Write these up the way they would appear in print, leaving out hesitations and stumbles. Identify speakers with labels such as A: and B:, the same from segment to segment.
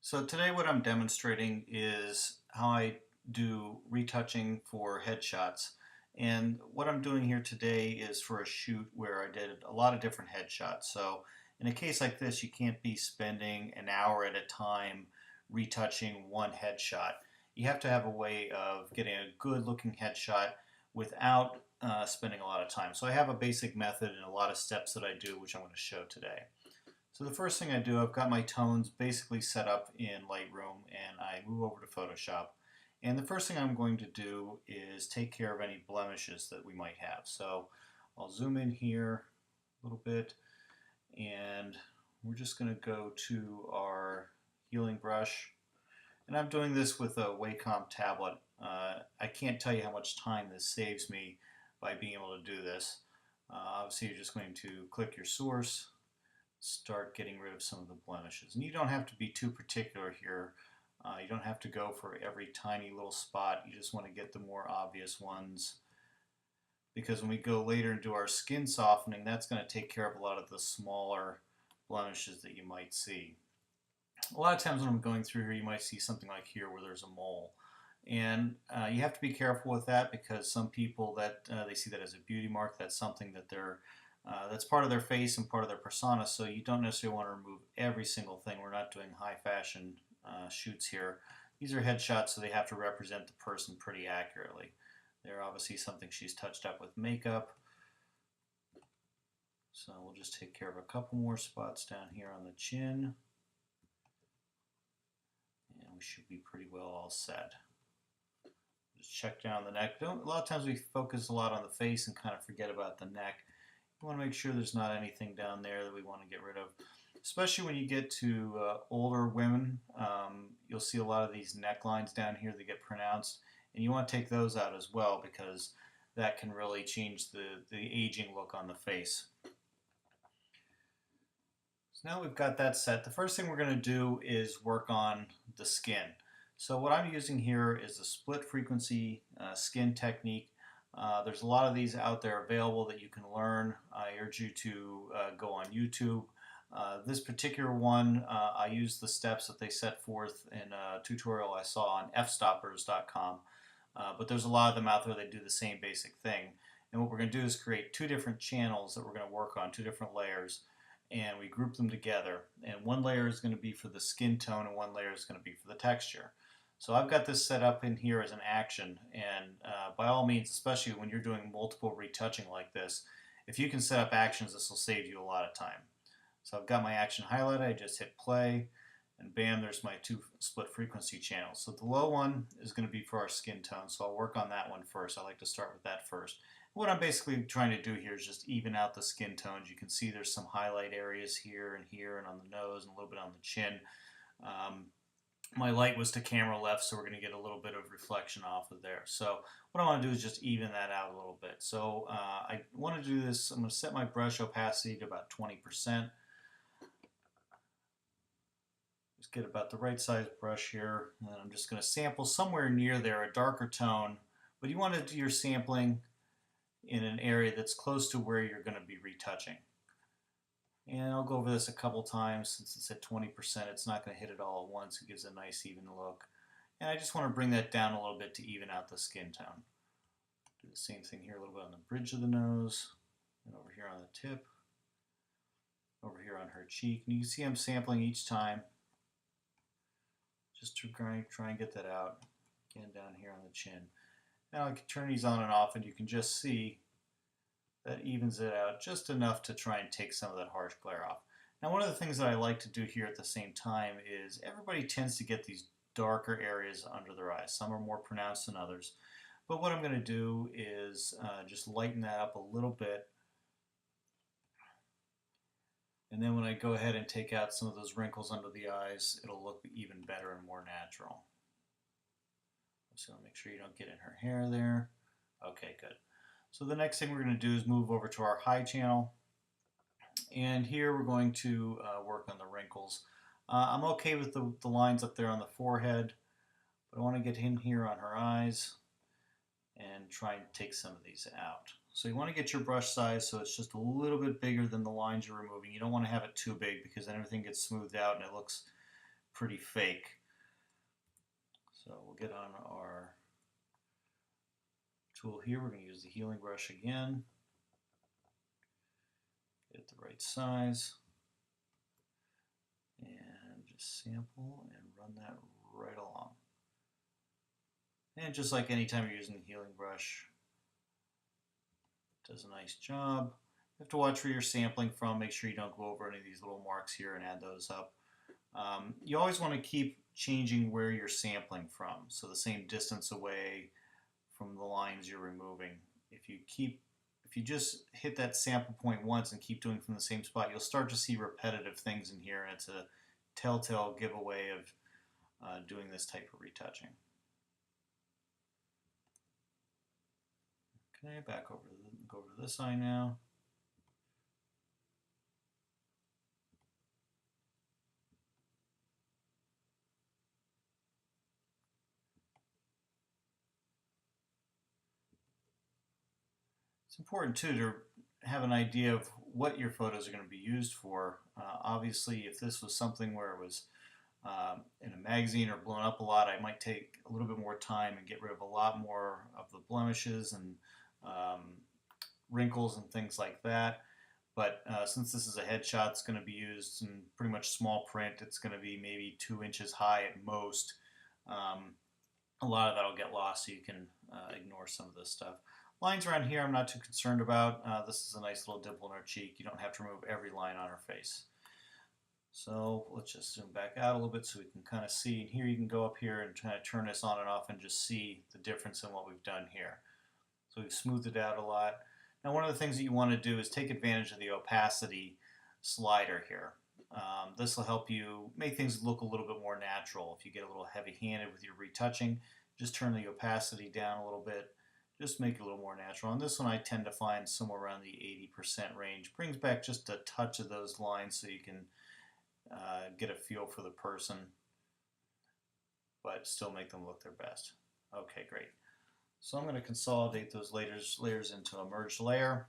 A: So today what I'm demonstrating is how I do retouching for headshots. And what I'm doing here today is for a shoot where I did a lot of different headshots. So in a case like this, you can't be spending an hour at a time retouching one headshot. You have to have a way of getting a good looking headshot without spending a lot of time. So I have a basic method and a lot of steps that I do, which I'm going to show today. So the first thing I do, I've got my tones basically set up in Lightroom and I move over to Photoshop. And the first thing I'm going to do is take care of any blemishes that we might have. So I'll zoom in here a little bit and we're just going to go to our healing brush. And I'm doing this with a Wacom tablet. I can't tell you how much time this saves me by being able to do this. Obviously you're just going to click your source, start getting rid of some of the blemishes. And you don't have to be too particular here. You don't have to go for every tiny little spot. You just want to get the more obvious ones, because when we go later and do our skin softening, that's going to take care of a lot of the smaller blemishes that you might see. A lot of times when I'm going through here, you might see something like here where there's a mole. And you have to be careful with that, because some people that they see that as a beauty mark. That's something that that's part of their face and part of their persona, so you don't necessarily want to remove every single thing. We're not doing high fashion shoots here. These are headshots, so they have to represent the person pretty accurately. They're obviously something she's touched up with makeup. So we'll just take care of a couple more spots down here on the chin. And we should be pretty well all set. Just check down the neck. A lot of times we focus a lot on the face and kind of forget about the neck. We want to make sure there's not anything down there that we want to get rid of. Especially when you get to older women, you'll see a lot of these necklines down here that get pronounced, and you want to take those out as well, because that can really change the aging look on the face. So now we've got that set. The first thing we're going to do is work on the skin. So what I'm using here is a split frequency skin technique. There's a lot of these out there available that you can learn. I urge you to go on YouTube. This particular one, I use the steps that they set forth in a tutorial I saw on fstoppers.com. But there's a lot of them out there that do the same basic thing. And what we're going to do is create two different channels that we're going to work on, two different layers, and we group them together. And one layer is going to be for the skin tone and one layer is going to be for the texture. So I've got this set up in here as an action, and by all means, especially when you're doing multiple retouching like this, if you can set up actions, this will save you a lot of time. So I've got my action highlighted, I just hit play, and bam, there's my two split frequency channels. So the low one is going to be for our skin tone, so I'll work on that one first. I like to start with that first. What I'm basically trying to do here is just even out the skin tones. You can see there's some highlight areas here and on the nose and a little bit on the chin. My light was to camera left, so we're going to get a little bit of reflection off of there. So what I want to do is just even that out a little bit. So I want to do this. I'm going to set my brush opacity to about 20%. Just get about the right size brush here, and then I'm just going to sample somewhere near there, a darker tone. But you want to do your sampling in an area that's close to where you're going to be retouching. And I'll go over this a couple times. Since it's at 20%, it's not going to hit it all at once. It gives a nice even look. And I just want to bring that down a little bit to even out the skin tone. Do the same thing here a little bit on the bridge of the nose, and over here on the tip, over here on her cheek. And you can see I'm sampling each time, just to try and get that out. Again, down here on the chin. Now I can turn these on and off, and you can just see that evens it out just enough to try and take some of that harsh glare off. Now, one of the things that I like to do here at the same time is everybody tends to get these darker areas under their eyes. Some are more pronounced than others. But what I'm going to do is just lighten that up a little bit. And then when I go ahead and take out some of those wrinkles under the eyes, it'll look even better and more natural. So make sure you don't get in her hair there. Okay, good. So the next thing we're going to do is move over to our high channel. And here we're going to work on the wrinkles. I'm okay with the lines up there on the forehead, but I want to get in here on her eyes and try and take some of these out. So you want to get your brush size so it's just a little bit bigger than the lines you're removing. You don't want to have it too big, because then everything gets smoothed out and it looks pretty fake. So we'll get on our tool here. We're going to use the healing brush again. Get the right size. And just sample and run that right along. And just like anytime you're using the healing brush, it does a nice job. You have to watch where you're sampling from. Make sure you don't go over any of these little marks here and add those up. You always want to keep changing where you're sampling from, so the same distance away from the lines you're removing. If you just hit that sample point once and keep doing from the same spot, you'll start to see repetitive things in here, and it's a telltale giveaway of doing this type of retouching. Okay, go over to this eye now. It's important too to have an idea of what your photos are going to be used for. Obviously, if this was something where it was in a magazine or blown up a lot, I might take a little bit more time and get rid of a lot more of the blemishes and wrinkles and things like that. But since this is a headshot, it's going to be used in pretty much small print. It's going to be maybe 2 inches high at most. A lot of that will get lost, so you can ignore some of this stuff. Lines around here I'm not too concerned about. This is a nice little dimple in her cheek. You don't have to remove every line on her face. So let's just zoom back out a little bit so we can kind of see. And here you can go up here and kind of turn this on and off and just see the difference in what we've done here. So we've smoothed it out a lot. Now one of the things that you want to do is take advantage of the opacity slider here. This will help you make things look a little bit more natural. If you get a little heavy-handed with your retouching, just turn the opacity down a little bit. Just make it a little more natural. And this one I tend to find somewhere around the 80% range. Brings back just a touch of those lines so you can get a feel for the person, but still make them look their best. Okay, great. So I'm going to consolidate those layers into a merged layer.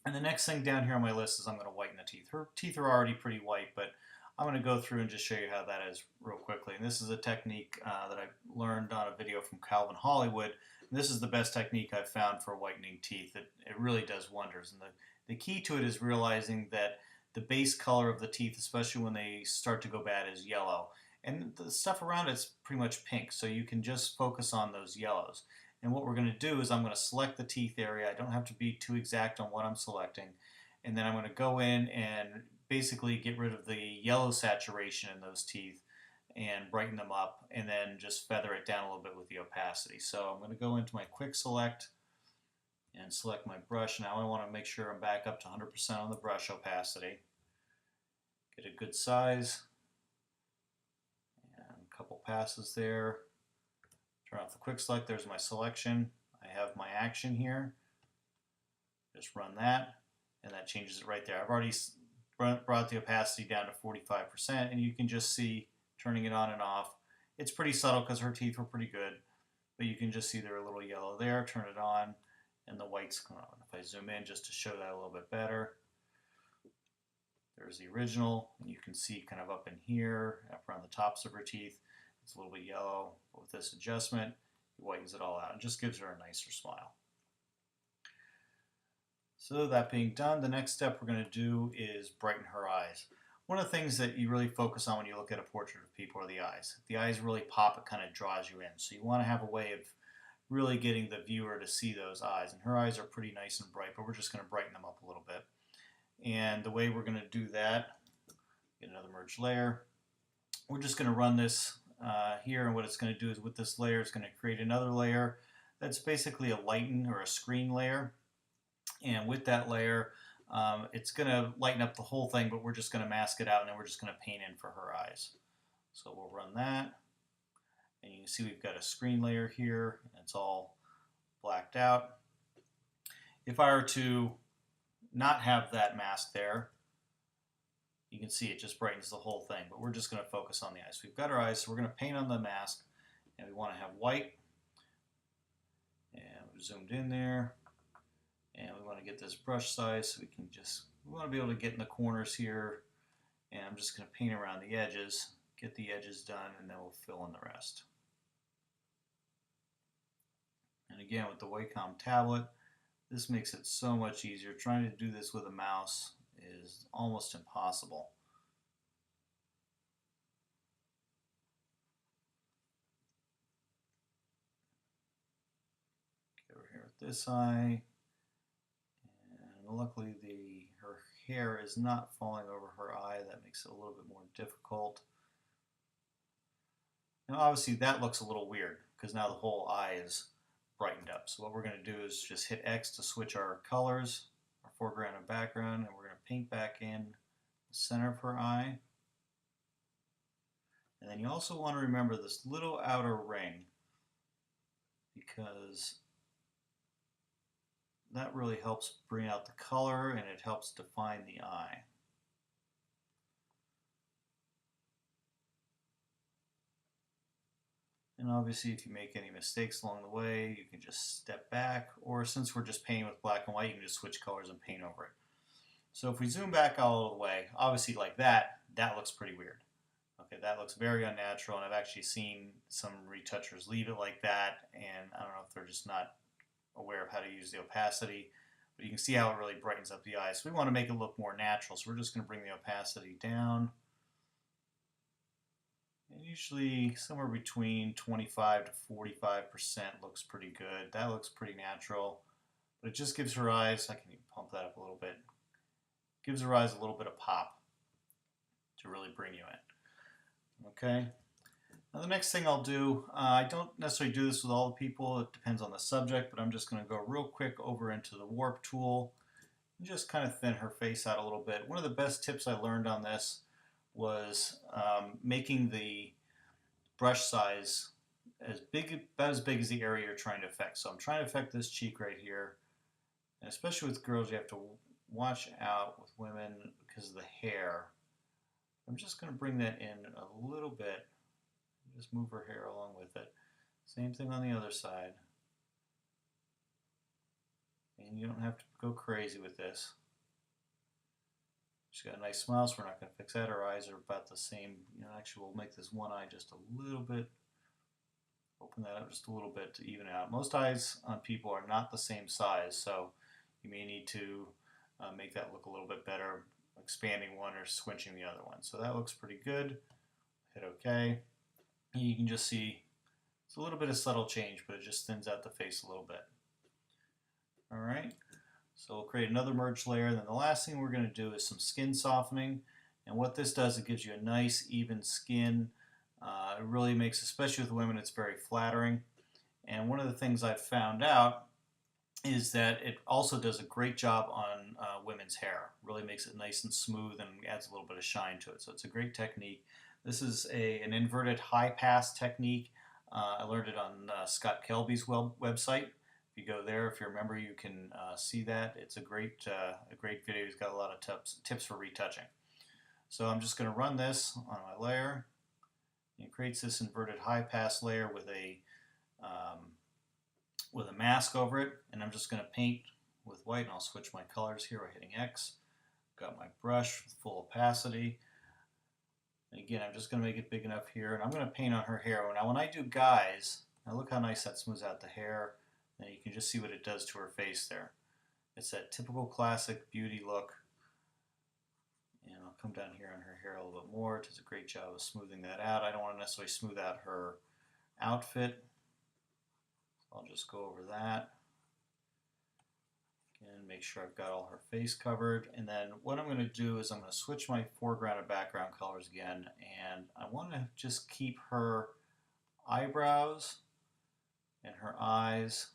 A: And the next thing down here on my list is I'm going to whiten the teeth. Her teeth are already pretty white, but I'm going to go through and just show you how that is real quickly. And this is a technique that I learned on a video from Calvin Hollywood. And this is the best technique I've found for whitening teeth. It really does wonders. And the key to it is realizing that the base color of the teeth, especially when they start to go bad, is yellow. And the stuff around it's pretty much pink, so you can just focus on those yellows. And what we're going to do is I'm going to select the teeth area. I don't have to be too exact on what I'm selecting. And then I'm going to go in and basically get rid of the yellow saturation in those teeth and brighten them up, and then just feather it down a little bit with the opacity. So I'm going to go into my quick select and select my brush. Now I want to make sure I'm back up to 100% on the brush opacity. Get a good size. And a couple passes there. Turn off the quick select. There's my selection. I have my action here. Just run that, and that changes it right there. I've already brought the opacity down to 45%, and you can just see turning it on and off. It's pretty subtle because her teeth were pretty good, but you can just see they're a little yellow there. Turn it on, and the white's going on. If I zoom in just to show that a little bit better, there's the original, and you can see kind of up in here, up around the tops of her teeth, it's a little bit yellow, but with this adjustment, it whitens it all out and just gives her a nicer smile. So that being done, the next step we're going to do is brighten her eyes. One of the things that you really focus on when you look at a portrait of people are the eyes. If the eyes really pop, it kind of draws you in. So you want to have a way of really getting the viewer to see those eyes. And her eyes are pretty nice and bright, but we're just going to brighten them up a little bit. And the way we're going to do that, get another merge layer. We're just going to run this here, and what it's going to do is with this layer, it's going to create another layer that's basically a lighten or a screen layer. And with that layer, it's going to lighten up the whole thing, but we're just going to mask it out, and then we're just going to paint in for her eyes. So we'll run that, and you can see we've got a screen layer here, and it's all blacked out. If I were to not have that mask there, you can see it just brightens the whole thing, but we're just going to focus on the eyes. We've got our eyes, so we're going to paint on the mask, and we want to have white, and we've zoomed in there, and we want to get this brush size so we want to be able to get in the corners here, and I'm just going to paint around the edges get the edges done, and then we'll fill in the rest. And again, with the Wacom tablet, this makes it so much easier. Trying to do this with a mouse is almost impossible. Get over here with this eye. And luckily her hair is not falling over her eye. That makes it a little bit more difficult. Now obviously that looks a little weird because now the whole eye is brightened up. So what we're going to do is just hit X to switch our colors, our foreground and background, and we're going to paint back in the center of her eye. And then you also want to remember this little outer ring, because that really helps bring out the color and it helps define the eye. And obviously if you make any mistakes along the way, you can just step back, or since we're just painting with black and white, you can just switch colors and paint over it. So if we zoom back all the way, obviously like that looks pretty weird. Okay, that looks very unnatural, and I've actually seen some retouchers leave it like that, and I don't know if they're just not aware of how to use the opacity, but you can see how it really brightens up the eye. So we want to make it look more natural, so we're just going to bring the opacity down. And usually somewhere between 25 to 45% looks pretty good. That looks pretty natural, but it just gives her eyes, I can even pump that up a little bit, gives her eyes a little bit of pop to really bring you in. Okay. Now the next thing I'll do, I don't necessarily do this with all the people, it depends on the subject, but I'm just going to go real quick over into the warp tool and just kind of thin her face out a little bit. One of the best tips I learned on this was making the brush size about as big as the area you're trying to affect. So I'm trying to affect this cheek right here, and especially with girls you have to watch out with women because of the hair. I'm just going to bring that in a little bit. Just move her hair along with it. Same thing on the other side. And you don't have to go crazy with this. She's got a nice smile, so we're not going to fix that. Her eyes are about the same. Actually, we'll make this one eye just a little bit. Open that up just a little bit to even it out. Most eyes on people are not the same size, so you may need to make that look a little bit better, expanding one or squinching the other one. So that looks pretty good. Hit OK. And you can just see it's a little bit of subtle change, but it just thins out the face a little bit. All right. So we'll create another merge layer. Then the last thing we're going to do is some skin softening. And what this does, it gives you a nice even skin. It really makes, especially with women, it's very flattering. And one of the things I've found out is that it also does a great job on women's hair. Really makes it nice and smooth and adds a little bit of shine to it. So it's a great technique. This is an inverted high pass technique. I learned it on Scott Kelby's website. If you go there, if you're a member, you can see that. It's a great video. He's got a lot of tips for retouching. So I'm just going to run this on my layer. It creates this inverted high pass layer with a mask over it, and I'm just going to paint with white, and I'll switch my colors here by hitting X. Got my brush with full opacity. And again, I'm just going to make it big enough here, and I'm going to paint on her hair. Now when I do guys, now look how nice that smooths out the hair. And you can just see what it does to her face there. It's that typical classic beauty look. And I'll come down here on her hair a little bit more. It does a great job of smoothing that out. I don't want to necessarily smooth out her outfit. So I'll just go over that. And make sure I've got all her face covered. And then what I'm going to do is I'm going to switch my foreground and background colors again. And I want to just keep her eyebrows and her eyes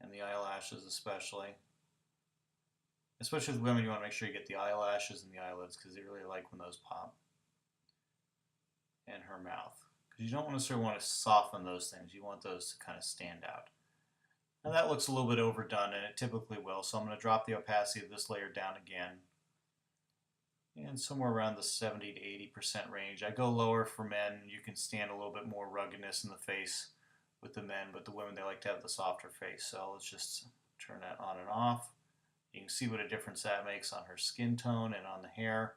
A: and the eyelashes especially. Especially with women, you want to make sure you get the eyelashes and the eyelids because they really like when those pop. And her mouth. Because you don't necessarily want to soften those things. You want those to kind of stand out. Now that looks a little bit overdone, and it typically will, so I'm going to drop the opacity of this layer down again. And somewhere around the 70 to 80% range. I go lower for men. You can stand a little bit more ruggedness in the face with the men, but the women, they like to have the softer face. So let's just turn that on and off. You can see what a difference that makes on her skin tone and on the hair.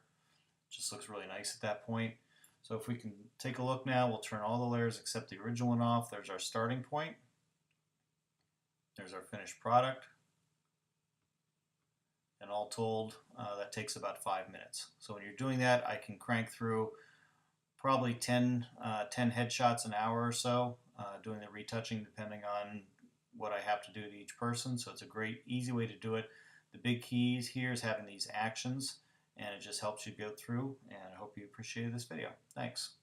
A: It just looks really nice at that point. So if we can take a look now, we'll turn all the layers except the original one off. There's our starting point. There's our finished product. And all told, that takes about 5 minutes. So when you're doing that, I can crank through probably 10 headshots an hour or so, doing the retouching depending on what I have to do to each person. So it's a great, easy way to do it. The big keys here is having these actions, and it just helps you go through, and I hope you appreciated this video. Thanks.